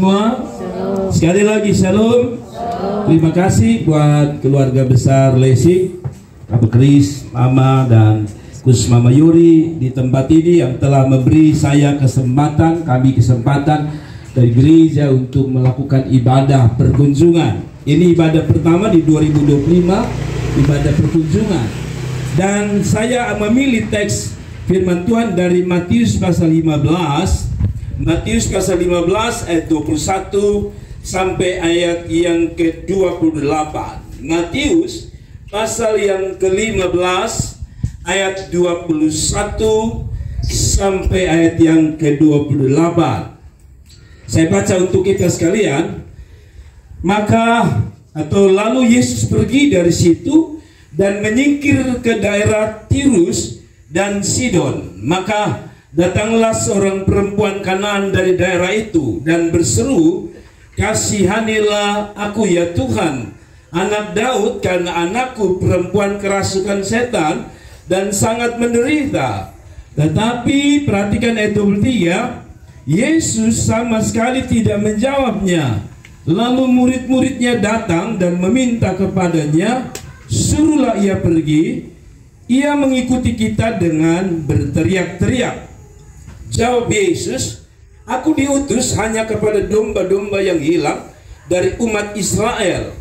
semua. Sekali lagi shalom. Terima kasih buat keluarga besar Lesik, Papa Kris, Mama, dan khusus Mama Yuri di tempat ini yang telah memberi saya kesempatan, kami kesempatan dari gereja untuk melakukan ibadah perkunjungan. Ini ibadah pertama di 2025, ibadah perkunjungan. Dan saya memilih teks firman Tuhan dari Matius pasal 15. Matius pasal 15 ayat 21 sampai ayat yang ke-28. Matius pasal yang ke-15 ayat 21 sampai ayat yang ke-28. Saya baca untuk kita sekalian. Lalu Yesus pergi dari situ dan menyingkir ke daerah Tirus dan Sidon. Maka datanglah seorang perempuan Kanaan dari daerah itu dan berseru, "Kasihanilah aku ya Tuhan, anak Daud, karena anakku perempuan kerasukan setan dan sangat menderita." Tetapi perhatikan ayat 23, Yesus sama sekali tidak menjawabnya. Lalu murid-muridnya datang dan meminta kepadanya, "Suruhlah ia pergi." Ia mengikuti kita dengan berteriak-teriak. Jawab Yesus, "Aku diutus hanya kepada domba-domba yang hilang dari umat Israel."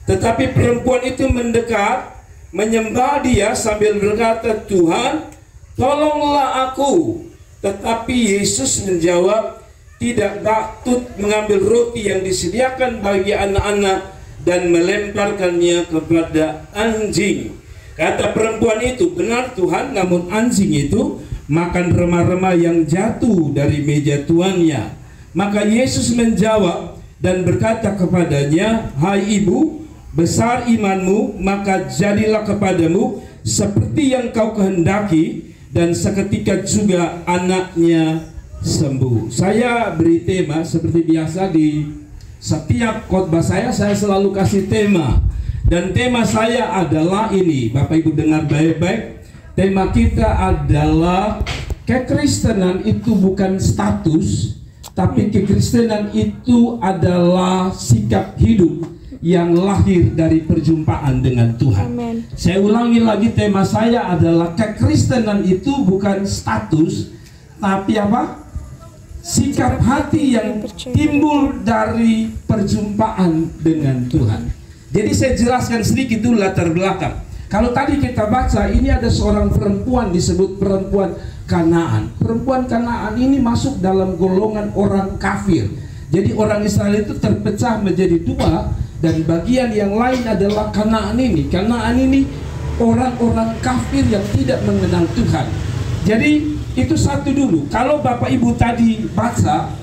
Tetapi perempuan itu mendekat, menyembah dia sambil berkata, "Tuhan, tolonglah aku." Tetapi Yesus menjawab, "Tidak patut mengambil roti yang disediakan bagi anak-anak dan melemparkannya kepada anjing." Kata perempuan itu, "Benar Tuhan, namun anjing itu makan remah-remah yang jatuh dari meja tuannya." Maka Yesus menjawab dan berkata kepadanya, "Hai ibu, besar imanmu, maka jadilah kepadamu seperti yang kau kehendaki." Dan seketika juga anaknya sembuh. Saya beri tema seperti biasa di setiap khotbah saya selalu kasih tema. Dan tema saya adalah ini, Bapak Ibu dengar baik-baik. Tema kita adalah kekristenan itu bukan status, tapi kekristenan itu adalah sikap hidup yang lahir dari perjumpaan dengan Tuhan. Amen. Saya ulangi lagi, tema saya adalah kekristenan itu bukan status, tapi apa? Sikap hati yang timbul dari perjumpaan dengan Tuhan. Jadi saya jelaskan sedikit dulu latar belakang. Kalau tadi kita baca, ini ada seorang perempuan disebut perempuan Kanaan. Perempuan Kanaan ini masuk dalam golongan orang kafir. Jadi orang Israel itu terpecah menjadi dua, dan bagian yang lain adalah Kanaan ini. Kanaan ini orang-orang kafir yang tidak mengenal Tuhan. Jadi itu satu dulu. Kalau Bapak Ibu tadi baca,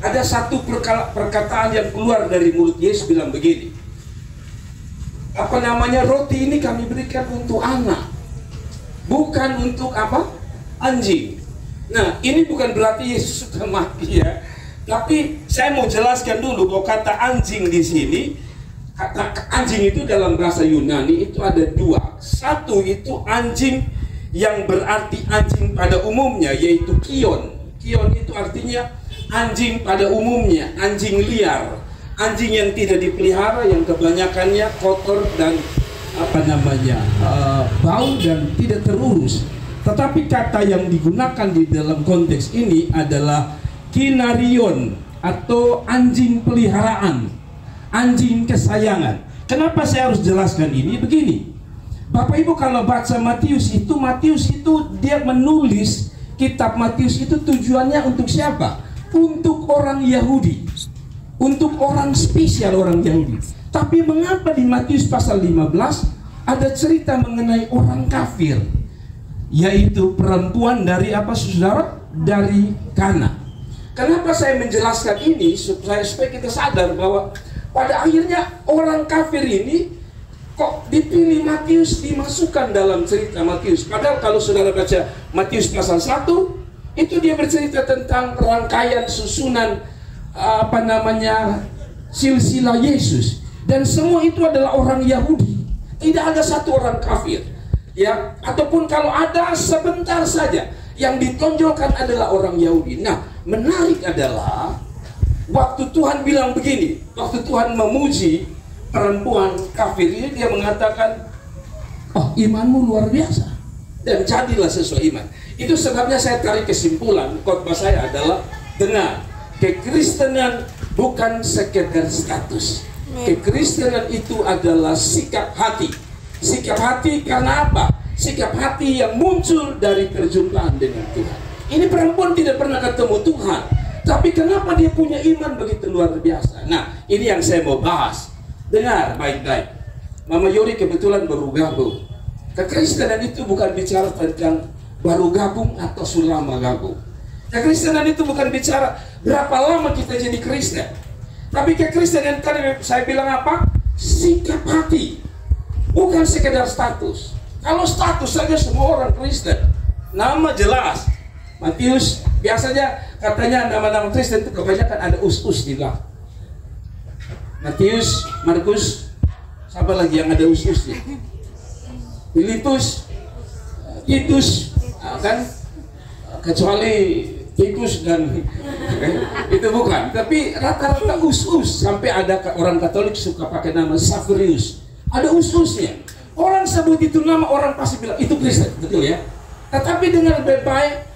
ada satu perkataan yang keluar dari mulut Yesus bilang begini, roti ini kami berikan untuk anak, bukan untuk anjing. Nah, ini bukan berarti Yesus sudah mati ya. Tapi saya mau jelaskan dulu bahwa kata anjing di sini, kata anjing itu dalam bahasa Yunani itu ada dua. Satu itu anjing yang berarti anjing pada umumnya, yaitu kion. Kion itu artinya anjing pada umumnya, anjing liar. Anjing yang tidak dipelihara, yang kebanyakannya kotor dan bau dan tidak terurus. Tetapi kata yang digunakan di dalam konteks ini adalah kinarion, atau anjing peliharaan, anjing kesayangan. Kenapa saya harus jelaskan ini? Begini, Bapak Ibu kalau baca Matius itu dia menulis kitab Matius itu tujuannya untuk siapa? Untuk orang Yahudi, untuk orang spesial orang Yahudi. Tapi mengapa di Matius pasal 15 ada cerita mengenai orang kafir, yaitu perempuan dari saudara? Dari Kana. Kenapa saya menjelaskan ini? Supaya kita sadar bahwa pada akhirnya orang kafir ini kok dipilih Matius, dimasukkan dalam cerita Matius. Padahal kalau saudara baca Matius pasal 1, itu dia bercerita tentang rangkaian susunan silsilah Yesus, dan semua itu adalah orang Yahudi. Tidak ada satu orang kafir ya, ataupun kalau ada sebentar saja. Yang ditonjolkan adalah orang Yahudi. Nah, menarik adalah Waktu Tuhan bilang begini, waktu Tuhan memuji perempuan kafir ini, dia mengatakan, oh, imanmu luar biasa, dan jadilah sesuai iman. Itu sebabnya saya tarik kesimpulan, khotbah saya adalah, dengar, kekristenan bukan sekedar status. Kekristenan itu adalah sikap hati. Sikap hati karena apa? Sikap hati yang muncul dari perjumpaan dengan Tuhan. Ini perempuan tidak pernah ketemu Tuhan, tapi kenapa dia punya iman begitu luar biasa? Nah, ini yang saya mau bahas. Dengar baik-baik. Mama Yori kebetulan baru gabung. Kekristenan itu bukan bicara tentang baru gabung atau sudah lama gabung. Kekristenan itu bukan bicara berapa lama kita jadi Kristen. Tapi kekristenan tadi saya bilang apa? Sikap hati. Bukan sekedar status. Kalau status saja semua orang Kristen. Nama jelas. Matius, biasanya katanya nama-nama Kristen itu kebanyakan ada us-us di belakang. Matius, Markus, siapa lagi yang ada us-usnya? Filipus, Titus, kan? Kecuali Titus dan itu bukan. Tapi rata-rata us-us. Sampai ada orang Katolik suka pakai nama Saverius. Ada us-usnya. Orang sebut itu nama, orang pasti bilang itu Kristen, betul ya? Tetapi dengan baik-baik,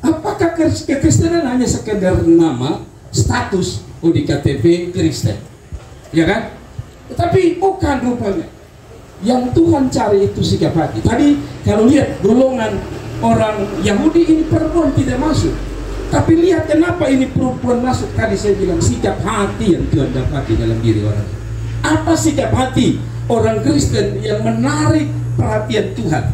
apakah kekristenan hanya sekedar nama, status, di KTP Kristen, ya kan? Tetapi bukan rupanya. Yang Tuhan cari itu sikap hati. Tadi kalau lihat golongan orang Yahudi ini perempuan tidak masuk. Tapi lihat kenapa ini perempuan masuk. Tadi saya bilang sikap hati yang Tuhan dapati dalam diri orang. Apa sikap hati orang Kristen yang menarik perhatian Tuhan?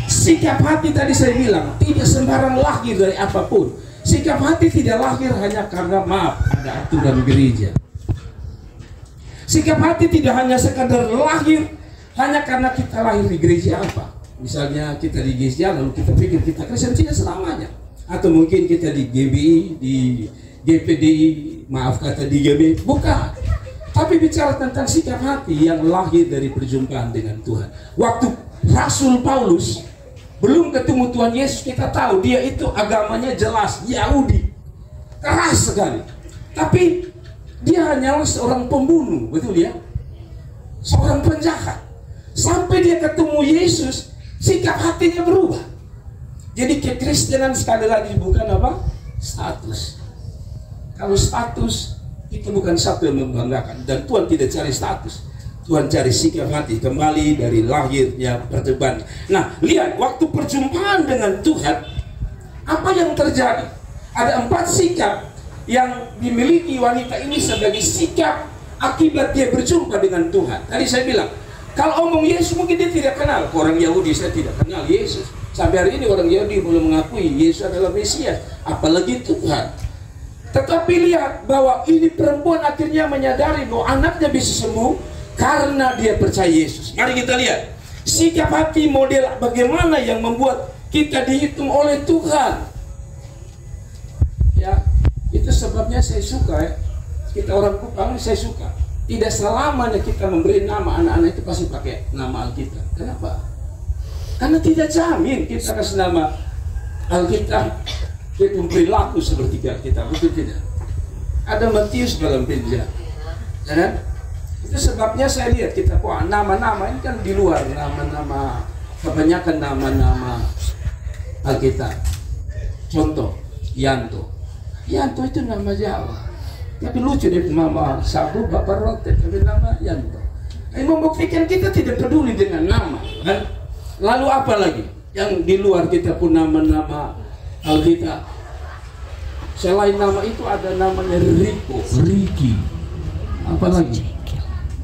Sikap hati tadi saya bilang tidak sembarang lahir dari apapun. Sikap hati tidak lahir hanya karena maaf ada aturan gereja. Sikap hati tidak hanya sekadar lahir hanya karena kita lahir di gereja apa. Misalnya kita di gereja lalu kita pikir kita Kristen, tidak selamanya. Atau mungkin kita di GBI, di GPDI, maaf kata di GBI, bukan. Tapi bicara tentang sikap hati yang lahir dari perjumpaan dengan Tuhan. Waktu Rasul Paulus belum ketemu Tuhan Yesus, kita tahu dia itu agamanya jelas Yahudi, keras sekali. Tapi dia hanyalah seorang pembunuh, betul ya? Seorang penjahat. Sampai dia ketemu Yesus, sikap hatinya berubah. Jadi kekristenan sekali lagi bukan apa? Status. Kalau status itu bukan satu yang membanggakan, dan Tuhan tidak cari status. Tuhan cari sikap hati, kembali dari lahirnya perjumpaan. Nah, lihat waktu perjumpaan dengan Tuhan, apa yang terjadi? Ada 4 sikap yang dimiliki wanita ini sebagai sikap akibat dia berjumpa dengan Tuhan. Tadi saya bilang, kalau omong Yesus mungkin dia tidak kenal. Orang Yahudi saya tidak kenal Yesus. Sampai hari ini orang Yahudi belum mengakui Yesus adalah Mesias, apalagi Tuhan. Tetapi lihat bahwa ini perempuan akhirnya menyadari bahwa anaknya bisa sembuh karena dia percaya Yesus. Mari kita lihat sikap hati model bagaimana yang membuat kita dihitung oleh Tuhan. Ya, itu sebabnya saya suka ya. Kita orang Kupang saya suka. Tidak selamanya kita memberi nama anak-anak itu pasti pakai nama Alkitab. Kenapa? Karena tidak jamin kita kasih nama Alkitab itu perilaku seperti kita, betul tidak? Ada Matius dalam Bible, ya kan? Itu sebabnya saya lihat kita nama-nama ini kan di luar nama-nama, kebanyakan nama-nama Alkitab. Contoh, Yanto. Yanto itu nama Jawa. Tapi lucu deh, nama Sabu, Bapak Rote, tapi nama Yanto. Ini membuktikan kita tidak peduli dengan nama, kan? Lalu apa lagi? Yang di luar kita pun nama-nama Alkitab. Selain nama itu ada namanya Riko, Riki, apa lagi?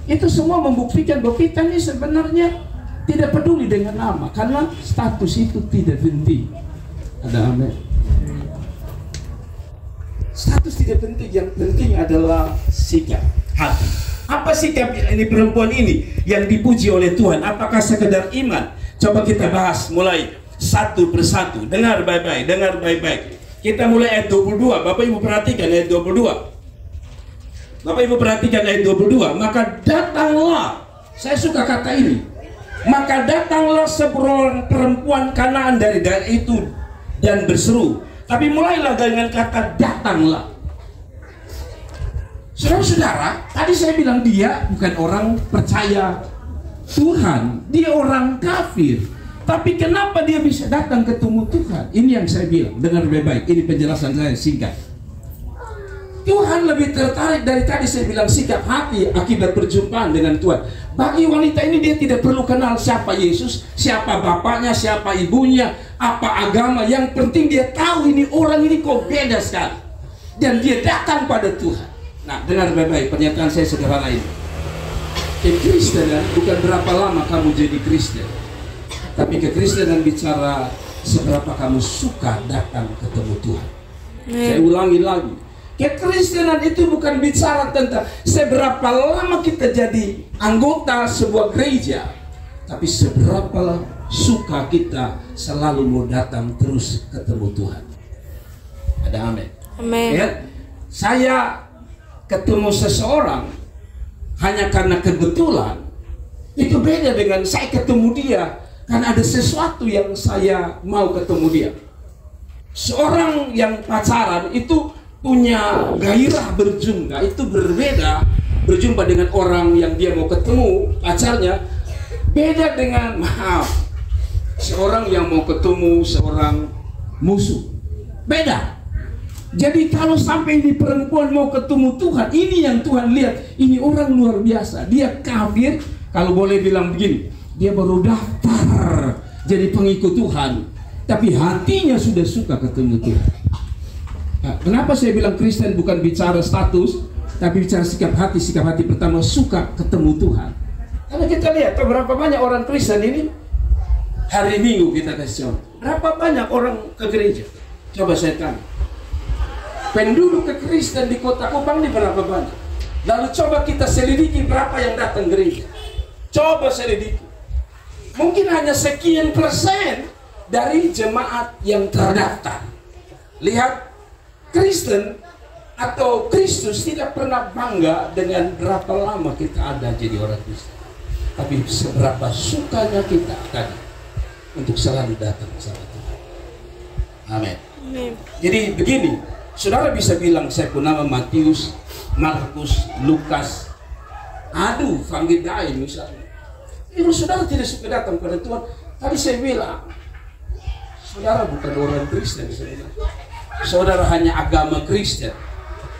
Itu semua membuktikan bahwa kita ini sebenarnya tidak peduli dengan nama, karena status itu tidak penting. Ada amin. Status tidak penting, yang penting adalah sikap hati. Apa sikap ini perempuan ini yang dipuji oleh Tuhan? Apakah sekedar iman? Coba kita bahas mulai satu persatu. Dengar baik-baik, dengar baik-baik. Kita mulai ayat 22. Bapak Ibu perhatikan ayat 22. Bapak Ibu perhatikan ayat 22. Maka datanglah, saya suka kata ini, maka datanglah seorang perempuan Kanaan dari daerah itu dan berseru. Tapi mulailah dengan kata datanglah. Saudara-saudara, tadi saya bilang dia bukan orang percaya Tuhan, dia orang kafir. Tapi kenapa dia bisa datang ketemu Tuhan? Ini yang saya bilang, dengar baik-baik, ini penjelasan saya singkat. Tuhan lebih tertarik dari tadi saya bilang sikap hati akibat perjumpaan dengan Tuhan. Bagi wanita ini dia tidak perlu kenal siapa Yesus, siapa bapaknya, siapa ibunya, apa agama. Yang penting dia tahu ini orang ini kok beda sekali. Dan dia datang pada Tuhan. Nah, dengar baik-baik, pernyataan saya sederhana ini. Kekristenan bukan berapa lama kamu jadi Kristen, tapi kekristenan bicara seberapa kamu suka datang ketemu Tuhan. Saya ulangi lagi. Kekristenan itu bukan bicara tentang seberapa lama kita jadi anggota sebuah gereja, tapi seberapa suka kita selalu mau datang terus ketemu Tuhan. Ada amin? Amin. Ya, saya ketemu seseorang hanya karena kebetulan, itu beda dengan saya ketemu dia karena ada sesuatu yang saya mau ketemu dia. Seorang yang pacaran itu punya gairah berjumpa, itu berbeda berjumpa dengan orang yang dia mau ketemu pacarnya. Beda dengan seorang yang mau ketemu seorang musuh, beda. Jadi kalau sampai ini perempuan mau ketemu Tuhan, ini yang Tuhan lihat, ini orang luar biasa, dia kafir, kalau boleh bilang begini, dia baru daftar jadi pengikut Tuhan, tapi hatinya sudah suka ketemu Tuhan. Nah, kenapa saya bilang Kristen bukan bicara status, tapi bicara sikap hati. Sikap hati pertama suka ketemu Tuhan. Karena kita lihat berapa banyak orang Kristen ini hari Minggu kita kasih contoh. Berapa banyak orang ke gereja? Coba saya tanya. Penduduk Kristen di Kota Kupang ini berapa banyak? Lalu coba kita selidiki berapa yang datang gereja. Coba selidiki. Mungkin hanya sekian persen dari jemaat yang terdaftar. Lihat, Kristen atau Kristus tidak pernah bangga dengan berapa lama kita ada jadi orang Kristen, tapi seberapa sukanya kita tadi untuk selalu datang sama Tuhan. Amin. Jadi begini, saudara bisa bilang saya pun nama Matius, Markus, Lukas, aduh, Fanggidain misalnya. Kalau saudara tidak suka datang pada Tuhan, tadi saya bilang, saudara bukan orang Kristen sebenarnya. Saudara hanya agama Kristen,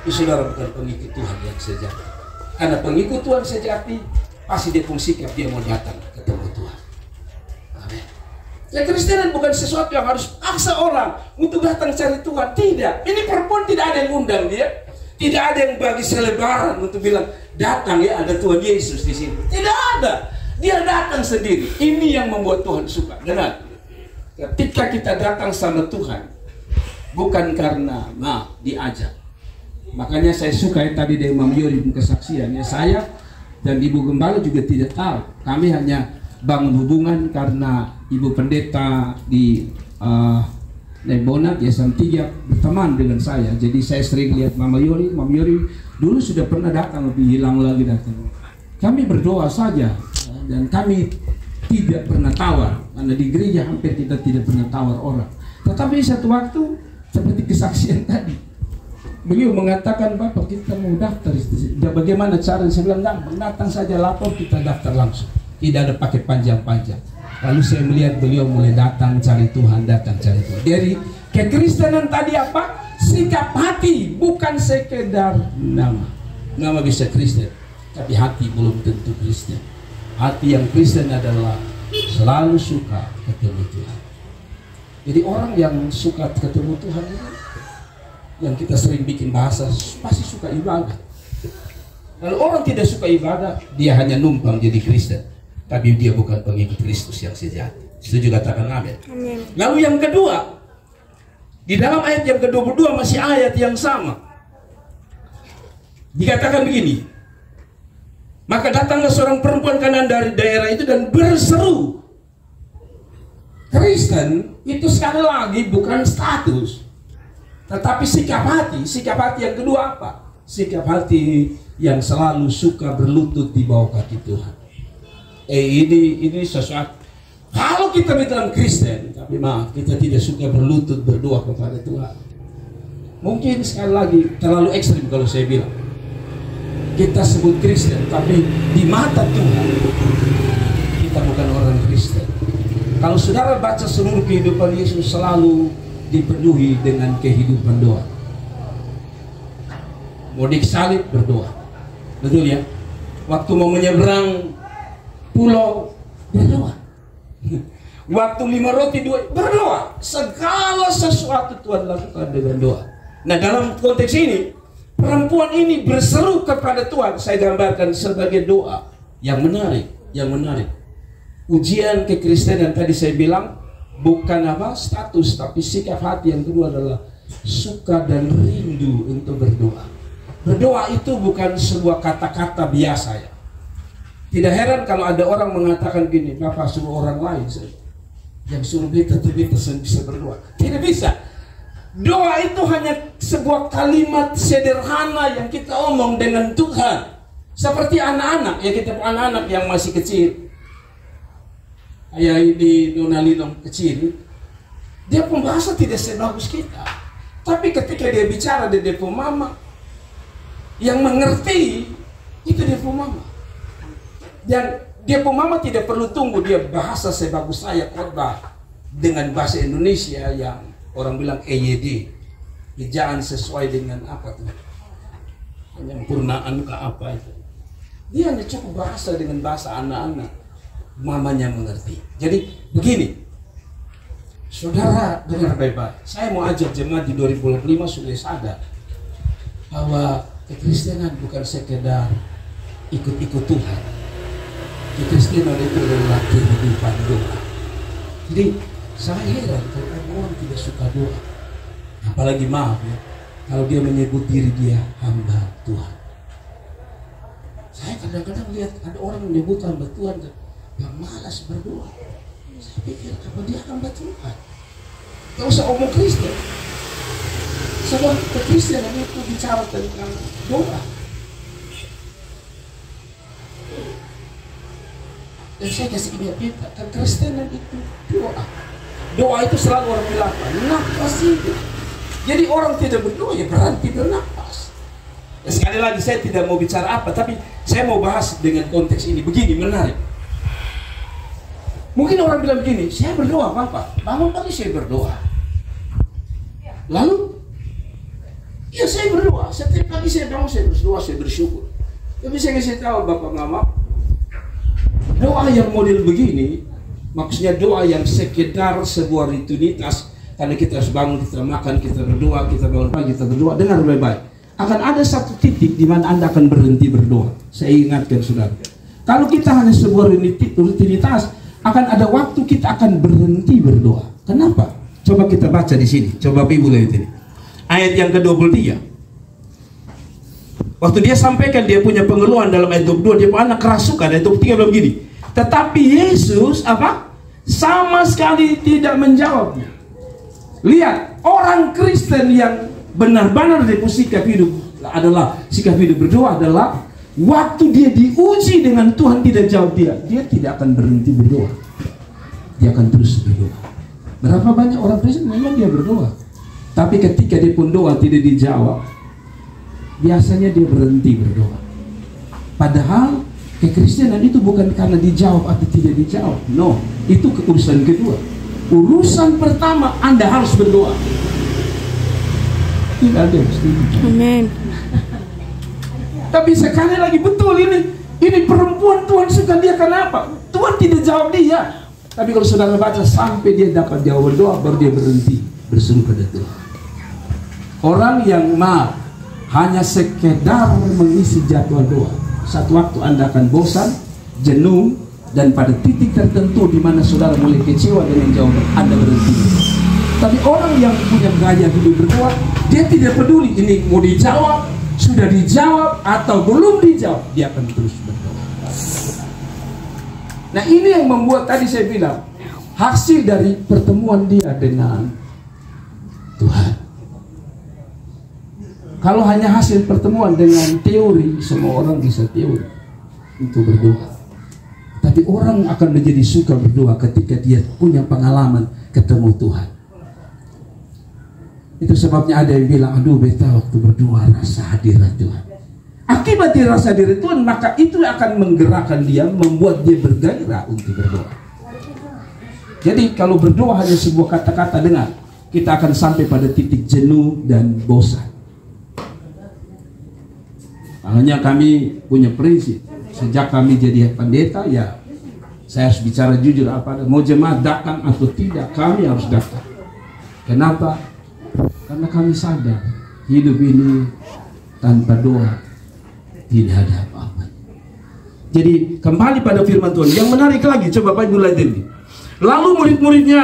saudara bukan pengikut Tuhan yang sejati. Karena pengikut Tuhan sejati pasti dia pun sikap dia mau datang ketemu Tuhan. Amin. Kekristenan bukan sesuatu yang harus paksa orang untuk datang cari Tuhan. Tidak. Ini perempuan tidak ada yang undang dia, tidak ada yang bagi selebaran untuk bilang datang ya ada Tuhan Yesus di sini. Tidak ada. Dia datang sendiri. Ini yang membuat Tuhan suka. Dengar. Ketika kita datang sama Tuhan, bukan karena diajak. Makanya saya suka tadi dari Mam Yori kesaksiannya. Saya dan Ibu Gembala juga tidak tahu. Kami hanya bangun hubungan karena Ibu Pendeta di Nebonat Yayasan 3 berteman dengan saya. Jadi saya sering lihat Mama Yori. Mam Yori dulu sudah pernah datang, lebih hilang lagi datang. Kami berdoa saja dan kami tidak pernah tawar. Karena di gereja hampir kita tidak pernah tawar orang. Tetapi satu waktu seperti kesaksian tadi, beliau mengatakan, Bapak kita mau daftar, bagaimana cara? Saya bilang gampang, datang saja lapor kita daftar langsung, tidak ada pakai panjang-panjang. Lalu saya melihat beliau mulai datang cari Tuhan, datang cari Tuhan. Dari kekristenan tadi apa? Sikap hati, bukan sekedar nama. Nama bisa Kristen, tapi hati belum tentu Kristen. Hati yang Kristen adalah selalu suka ketemu Tuhan. Jadi orang yang suka ketemu Tuhan ini, yang kita sering bikin bahasa, pasti suka ibadah. Kalau orang tidak suka ibadah, dia hanya numpang jadi Kristen, tapi dia bukan pengikut Kristus yang sejati. Setuju katakan amin. Amin. Lalu yang kedua, di dalam ayat yang ke-22 masih ayat yang sama. Dikatakan begini, maka datanglah seorang perempuan Kanaan dari daerah itu dan berseru. Kristen itu sekali lagi bukan status, tetapi sikap hati. Sikap hati yang kedua apa? Sikap hati yang selalu suka berlutut di bawah kaki Tuhan. Ini sesuatu. Kalau kita bilang Kristen, tapi maaf, kita tidak suka berlutut berdoa kepada Tuhan. Mungkin sekali lagi terlalu ekstrim kalau saya bilang. kita sebut Kristen, tapi di mata Tuhan kita bukan orang Kristen. Kalau saudara baca seluruh kehidupan Yesus selalu dipenuhi dengan kehidupan doa. Mau disalib berdoa, betul ya? Waktu mau menyeberang pulau berdoa. Waktu 5 roti 2 berdoa. Segala sesuatu Tuhan lakukan dengan doa. Nah, dalam konteks ini perempuan ini berseru kepada Tuhan. Saya gambarkan sebagai doa yang menarik, yang menarik. Ujian kekristenan tadi saya bilang bukan apa status, tapi sikap hati. Yang kedua adalah suka dan rindu untuk berdoa. Berdoa itu bukan sebuah kata-kata biasa ya. Tidak heran kalau ada orang mengatakan gini, Bapak suruh orang lain saja. Yang suruh beta bisa berdoa. Tidak bisa. Doa itu hanya sebuah kalimat sederhana yang kita omong dengan Tuhan. Seperti anak-anak, ya kita anak-anak yang masih kecil. Kayak ini Nona Linong kecil. Dia pembahasa tidak sebagus kita. Tapi ketika dia bicara di depo mama, yang mengerti itu depo mama. Dan depo mama tidak perlu tunggu dia bahasa sebagus saya khotbah dengan bahasa Indonesia yang orang bilang EYD, ejaan sesuai dengan apa tuh, penyempurnaan ke apa itu. Dia hanya cukup bahasa dengan bahasa anak-anak, mamanya mengerti. Jadi begini, saudara dengar baik-baik. Saya mau ajak jemaat di 2025 sudah sadar bahwa kekristenan bukan sekedar ikut-ikut Tuhan. Kekristenan itu adalah kehidupan doa. Jadi saya heran kalau orang tidak suka doa. Apalagi maaf ya, kalau dia menyebut diri dia hamba Tuhan. Saya kadang-kadang lihat ada orang menyebut hamba Tuhan yang malas berdoa. Saya pikir apa dia hamba Tuhan? Gak usah omong Kristen. Sebab kekristenan itu bicara tentang doa. Dan saya kasih ide kita, kekristenan itu doa. Doa itu selalu orang bilang, nafas itu. Jadi orang tidak berdoa ya berhenti bernafas. Ya, sekali lagi saya tidak mau bicara apa, tapi saya mau bahas dengan konteks ini. Begini, menarik. Mungkin orang bilang begini, saya berdoa Bapak, bangun pagi saya berdoa. Lalu, ya saya berdoa. Setiap pagi saya bangun saya berdoa, saya bersyukur. Tapi saya kasih tahu Bapak Mama, doa yang model begini, maksudnya doa yang sekedar sebuah rutinitas. Karena kita harus bangun, kita makan, kita berdoa, kita bangun pagi, kita berdoa. Dengar baik-baik. Akan ada satu titik di mana Anda akan berhenti berdoa. Saya ingatkan saudara. Kalau kita hanya sebuah rutinitas, akan ada waktu kita akan berhenti berdoa. Kenapa? Coba kita baca di sini. Coba Ibu lihat ini. Ayat yang ke-23. Waktu dia sampaikan dia punya pengeluhan dalam ayat 22, dia anak kerasukan. Ayat 23 bilang begini. Tetapi Yesus apa? Sama sekali tidak menjawabnya. Lihat, orang Kristen yang benar-benar sikap hidup adalah sikap hidup berdoa adalah waktu dia diuji dengan Tuhan tidak jawab dia tidak akan berhenti berdoa. Dia akan terus berdoa. Berapa banyak orang Kristen memang dia berdoa, tapi ketika dia pun doa tidak dijawab, biasanya dia berhenti berdoa. Padahal kekristenan itu bukan karena dijawab atau tidak dijawab. No, itu urusan kedua. Urusan pertama, Anda harus berdoa. Tidak ada yang setuju. Amin. Tapi sekali lagi betul ini perempuan Tuhan suka dia kenapa? Tuhan tidak jawab dia. Tapi kalau saudara baca sampai dia dapat jawaban doa, baru dia berhenti berseru pada Tuhan. Orang yang hanya sekedar mengisi jadwal doa, satu waktu Anda akan bosan, jenuh, dan pada titik tertentu di mana saudara mulai kecewa dengan jawaban, Anda berhenti. Tapi orang yang punya gaya hidup berdoa, dia tidak peduli ini mau dijawab, sudah dijawab atau belum dijawab, dia akan terus berdoa. Nah, ini yang membuat tadi saya bilang hasil dari pertemuan dia dengan Tuhan. Kalau hanya hasil pertemuan dengan teori, semua orang bisa teori untuk berdoa. Tapi orang akan menjadi suka berdoa ketika dia punya pengalaman ketemu Tuhan. Itu sebabnya ada yang bilang, aduh beta waktu berdoa rasa hadirat Tuhan. Akibat dia rasa diri Tuhan, maka itu akan menggerakkan dia, membuat dia bergairah untuk berdoa. Jadi kalau berdoa hanya sebuah kata-kata, dengar, kita akan sampai pada titik jenuh dan bosan. Makanya kami punya prinsip, sejak kami jadi pendeta, ya saya harus bicara jujur apa ada. Mau jemaat datang atau tidak, kami harus datang. Kenapa? Karena kami sadar hidup ini tanpa doa tidak ada apa-apa. Jadi kembali pada firman Tuhan. Yang menarik lagi, coba Bapak Ibu lihat ini. Lalu murid-muridnya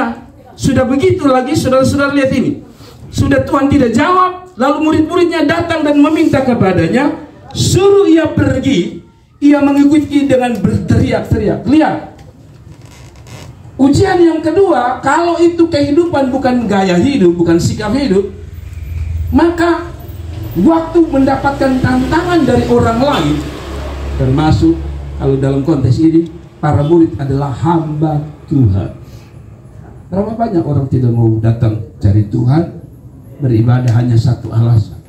sudah begitu lagi, saudara-saudara lihat ini. Sudah Tuhan tidak jawab, lalu murid-muridnya datang dan meminta kepadanya, suruh ia pergi. Ia mengikuti dengan berteriak-teriak. Lihat. Ujian yang kedua, kalau itu kehidupan bukan gaya hidup, bukan sikap hidup, maka waktu mendapatkan tantangan dari orang lain, termasuk kalau dalam konteks ini para murid adalah hamba Tuhan. Berapa banyak orang tidak mau datang cari Tuhan, beribadah hanya satu alasan,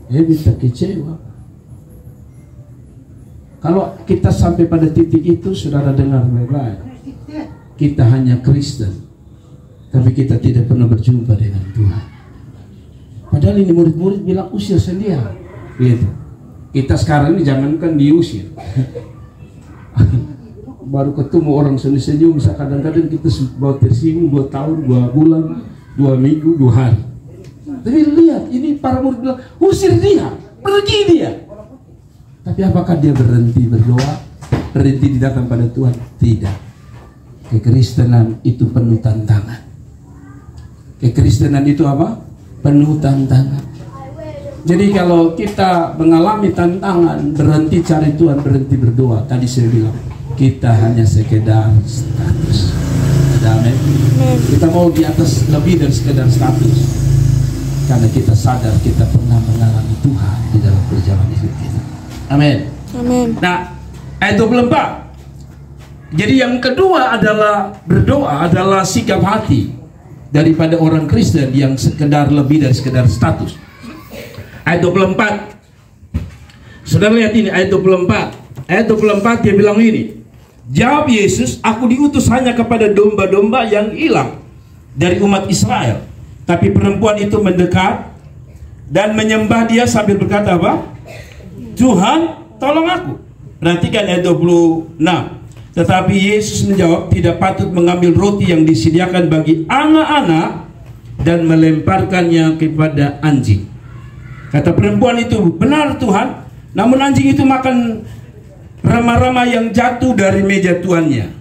bisa kecewa. Kalau kita sampai pada titik itu, saudara dengar baik-baik, kita hanya Kristen, tapi kita tidak pernah berjumpa dengan Tuhan. Padahal ini murid-murid bilang usir sendiri. Gitu. Kita sekarang ini jangankan diusir. Baru ketemu orang senyum-senyum, bisa kadang-kadang kita bawa tersinggung 2 tahun, 2 bulan, 2 minggu, 2 hari. Tapi lihat, ini para murid bilang usir dia, pergi dia. Tapi apakah dia berhenti berdoa? Berhenti datang pada Tuhan? Tidak. Kekristenan itu penuh tantangan. Kekristenan itu apa? Penuh tantangan. Jadi kalau kita mengalami tantangan, berhenti cari Tuhan, berhenti berdoa, tadi saya bilang kita hanya sekedar status. Amin. Kita mau di atas lebih dari sekedar status, karena kita sadar kita pernah mengalami Tuhan di dalam perjalanan hidup kita. Amin. Amin. Nah, ayat 24. Jadi yang kedua adalah berdoa adalah sikap hati daripada orang Kristen yang sekedar lebih dari sekedar status. Ayat 24. Saudara lihat ini ayat 24. Ayat 24 dia bilang ini. Jawab Yesus, aku diutus hanya kepada domba-domba yang hilang dari umat Israel. Tapi perempuan itu mendekat dan menyembah dia sambil berkata apa? Tuhan, tolong aku. Perhatikan ayat 26. Tetapi Yesus menjawab, tidak patut mengambil roti yang disediakan bagi anak-anak dan melemparkannya kepada anjing. Kata perempuan itu, benar Tuhan, namun anjing itu makan rama-rama yang jatuh dari meja tuannya.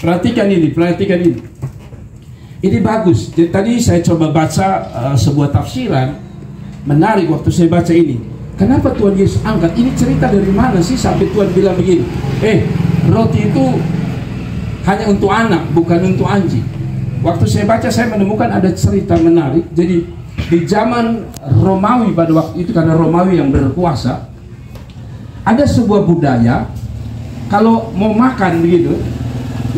Perhatikan ini, perhatikan ini. Ini bagus. Jadi, tadi saya coba baca sebuah tafsiran menarik waktu saya baca ini. Kenapa Tuhan Yesus angkat? Ini cerita dari mana sih sampai Tuhan bilang begini? Roti itu hanya untuk anak, bukan untuk anjing. Waktu saya baca, saya menemukan ada cerita menarik. Jadi di zaman Romawi pada waktu itu, karena Romawi yang berkuasa, ada sebuah budaya kalau mau makan begitu,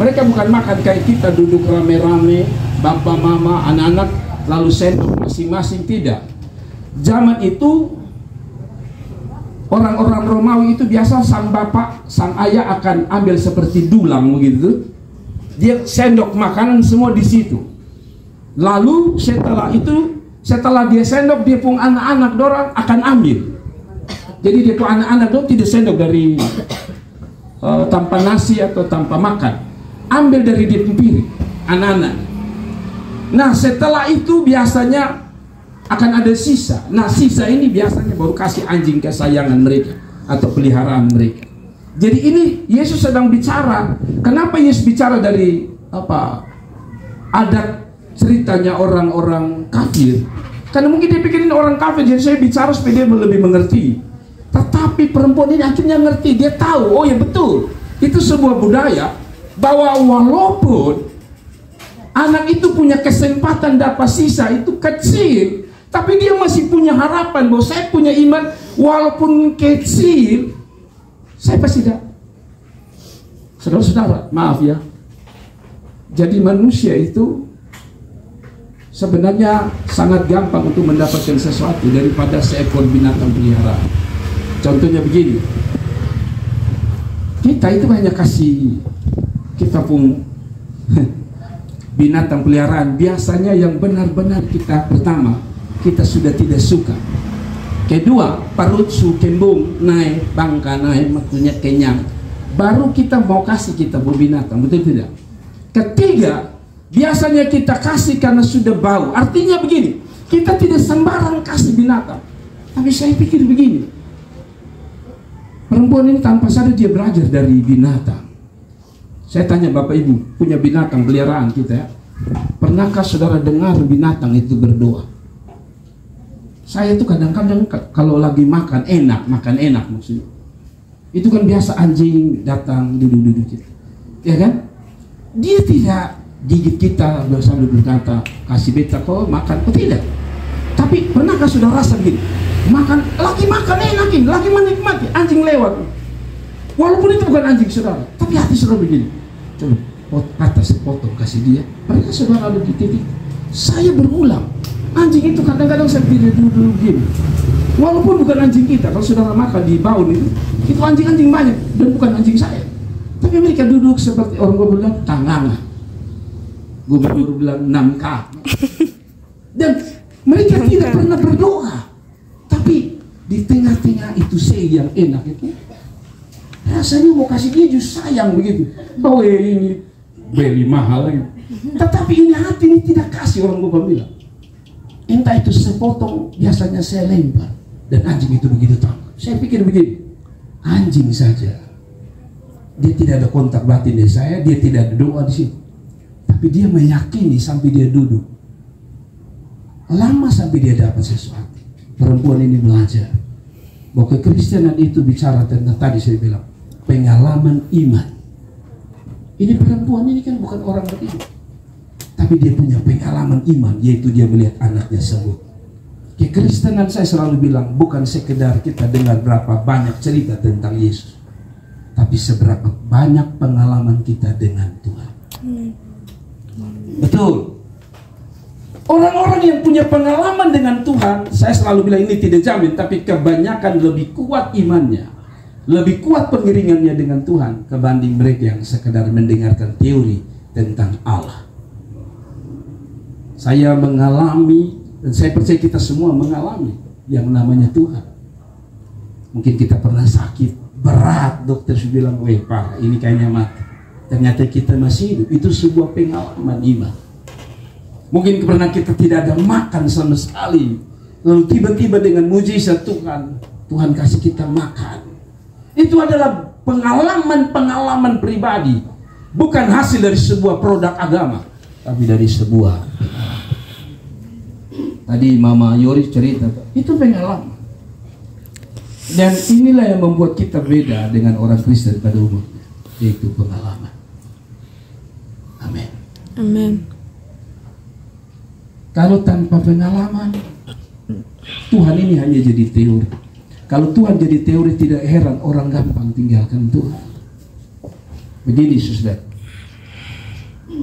mereka bukan makan kayak kita duduk rame-rame, bapak, mama, anak-anak, lalu sendok masing-masing, tidak. Zaman itu orang-orang Romawi itu biasa sang bapak, sang ayah akan ambil seperti dulang begitu. Dia sendok makanan semua di situ. Lalu setelah itu, setelah dia sendok, dia pun anak-anak dorang akan ambil. Jadi dia pun anak-anak dorang tidak sendok dari tanpa nasi atau tanpa makan. Ambil dari dia piring, anak-anak. Nah setelah itu biasanya akan ada sisa. Nah sisa ini biasanya baru kasih anjing kesayangan mereka atau peliharaan mereka. Jadi ini Yesus sedang bicara. Kenapa Yesus bicara dari adat ceritanya orang-orang kafir? Karena mungkin dia pikirin orang kafir, jadi saya bicara supaya dia lebih mengerti. Tetapi perempuan ini akhirnya ngerti. Dia tahu, oh ya betul, itu sebuah budaya bahwa walaupun anak itu punya kesempatan dapat sisa itu kecil, tapi dia masih punya harapan bahwa saya punya iman walaupun kecil, saya pasti dapat. Saudara-saudara, maaf ya. Jadi manusia itu sebenarnya sangat gampang untuk mendapatkan sesuatu daripada seekor binatang peliharaan. Contohnya begini, kita itu hanya kasih kita pun binatang peliharaan, biasanya yang benar-benar kita, pertama kita sudah tidak suka, kedua parutsu kembung naik bangka naik maksudnya kenyang, baru kita mau kasih kita binatang, betul tidak? Ketiga, biasanya kita kasih karena sudah bau. Artinya begini, kita tidak sembarang kasih binatang. Tapi saya pikir begini, perempuan ini tanpa sadar dia belajar dari binatang. Saya tanya Bapak Ibu, punya binatang peliharaan kita ya, pernahkah saudara dengar binatang itu berdoa? Saya tuh kadang-kadang kalau lagi makan enak maksudnya, itu kan biasa anjing datang duduk-duduk kita, ya kan? Dia tidak gigit kita sambil berkata kasih beta kok makan, oh tidak. Tapi pernahkah sudah rasa begini, lagi makan enakin, lagi menikmati, anjing lewat, walaupun itu bukan anjing saudara, tapi hati saudara begini, coba atas potong kasih dia. Mereka saudara ada di titik. Saya berulang, anjing itu kadang-kadang saya tidak duduk begini, walaupun bukan anjing kita. Kalau saudara makan di baun itu anjing-anjing banyak dan bukan anjing saya, tapi mereka duduk seperti orang gue bilang tangangan, gubernur bilang 6K, dan mereka tidak pernah berdoa. Tapi di tengah-tengah itu saya yang enak itu rasanya mau kasih dia justru sayang begitu. Oh ini beli mahal lagi, tetapi ini hati ini tidak kasih. Orang gue bilang entah itu sepotong, biasanya saya lempar dan anjing itu begitu tangkap. Saya pikir begini, anjing saja dia tidak ada kontak batin dengan saya, dia tidak ada doa di situ, tapi dia meyakini sampai dia duduk lama sampai dia dapat sesuatu. Perempuan ini belajar bahwa kekristenan itu bicara tentang, tadi saya bilang, pengalaman iman. Ini perempuan ini kan bukan orang beriman, tapi dia punya pengalaman iman, yaitu dia melihat anaknya sembuh. Kekristenan saya selalu bilang bukan sekedar kita dengar berapa banyak cerita tentang Yesus, tapi seberapa banyak pengalaman kita dengan Tuhan. Betul. Orang-orang yang punya pengalaman dengan Tuhan, saya selalu bilang ini tidak jamin, tapi kebanyakan lebih kuat imannya, lebih kuat pengiringannya dengan Tuhan kebanding mereka yang sekedar mendengarkan teori tentang Allah. Saya mengalami, dan saya percaya kita semua mengalami yang namanya Tuhan. Mungkin kita pernah sakit berat, dokter bilang, weh Pak, ini kayaknya mati. Ternyata kita masih hidup. Itu sebuah pengalaman iman. Mungkin karena kita tidak ada makan sama sekali, lalu tiba-tiba dengan mujizat Tuhan, Tuhan kasih kita makan. Itu adalah pengalaman pribadi, bukan hasil dari sebuah produk agama, tapi dari sebuah pengalaman. Tadi Mama Yoris cerita, itu pengalaman. Dan inilah yang membuat kita beda dengan orang Kristen pada umumnya, yaitu pengalaman. Amin. Amin. Kalau tanpa pengalaman, Tuhan ini hanya jadi teori. Kalau Tuhan jadi teori, tidak heran orang gampang tinggalkan Tuhan. Begini saudara,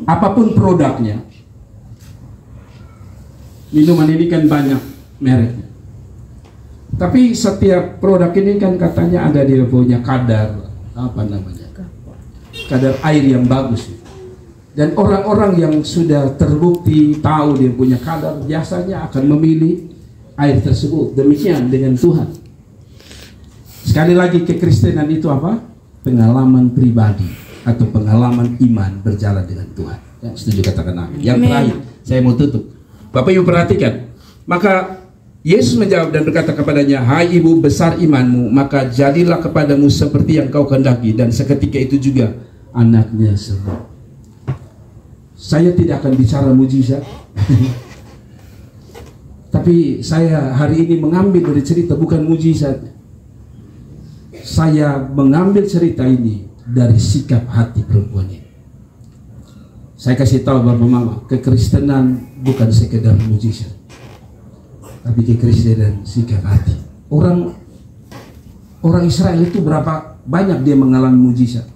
apapun produknya, minuman ini kan banyak mereknya, tapi setiap produk ini kan katanya ada dia punya kadar, apa namanya, kadar air yang bagus. Dan orang-orang yang sudah terbukti tahu dia punya kadar, biasanya akan memilih air tersebut. Demikian dengan Tuhan. Sekali lagi, kekristenan itu apa? Pengalaman pribadi atau pengalaman iman berjalan dengan Tuhan. Yang setuju katakan amin. Yang terakhir, saya mau tutup. Bapak Ibu perhatikan. Maka Yesus menjawab dan berkata kepadanya, hai ibu, besar imanmu, maka jadilah kepadamu seperti yang kau kehendaki. Dan seketika itu juga anaknya sembuh. Saya tidak akan bicara mujizat, tapi saya hari ini mengambil dari cerita bukan mujizat. Saya mengambil cerita ini dari sikap hati perempuan ini. Saya kasih tahu Bapak Mama, kekristenan bukan sekedar mujizat, tapi kekristenan sikap hati. Orang Israel itu berapa banyak dia mengalami mujizat,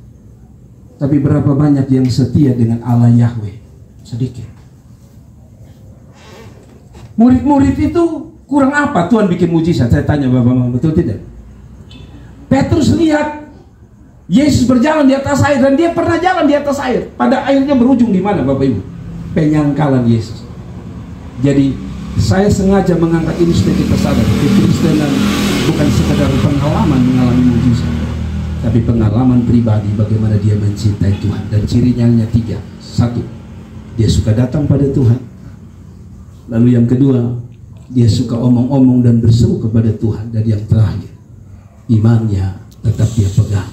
tapi berapa banyak yang setia dengan Allah Yahweh? Sedikit. Murid-murid itu kurang apa Tuhan bikin mujizat? Saya tanya Bapak Mama, betul tidak? Petrus lihat Yesus berjalan di atas air, dan dia pernah jalan di atas air. Pada akhirnya berujung di mana, Bapak Ibu? Penyangkalan Yesus. Jadi saya sengaja mengangkat ini supaya kita sadar, kekristenan bukan sekadar pengalaman mengalami mujizat, tapi pengalaman pribadi bagaimana dia mencintai Tuhan. Dan cirinya hanya 3. 1, dia suka datang pada Tuhan. Lalu yang kedua, dia suka omong-omong dan berseru kepada Tuhan. Dan yang terakhir, imannya tetap dia pegang.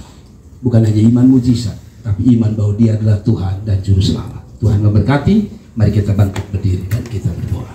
Bukan hanya iman mujizat, tapi iman bahwa dia adalah Tuhan dan Juru Selamat. Tuhan memberkati. Mari kita bangkit berdiri dan kita berdoa.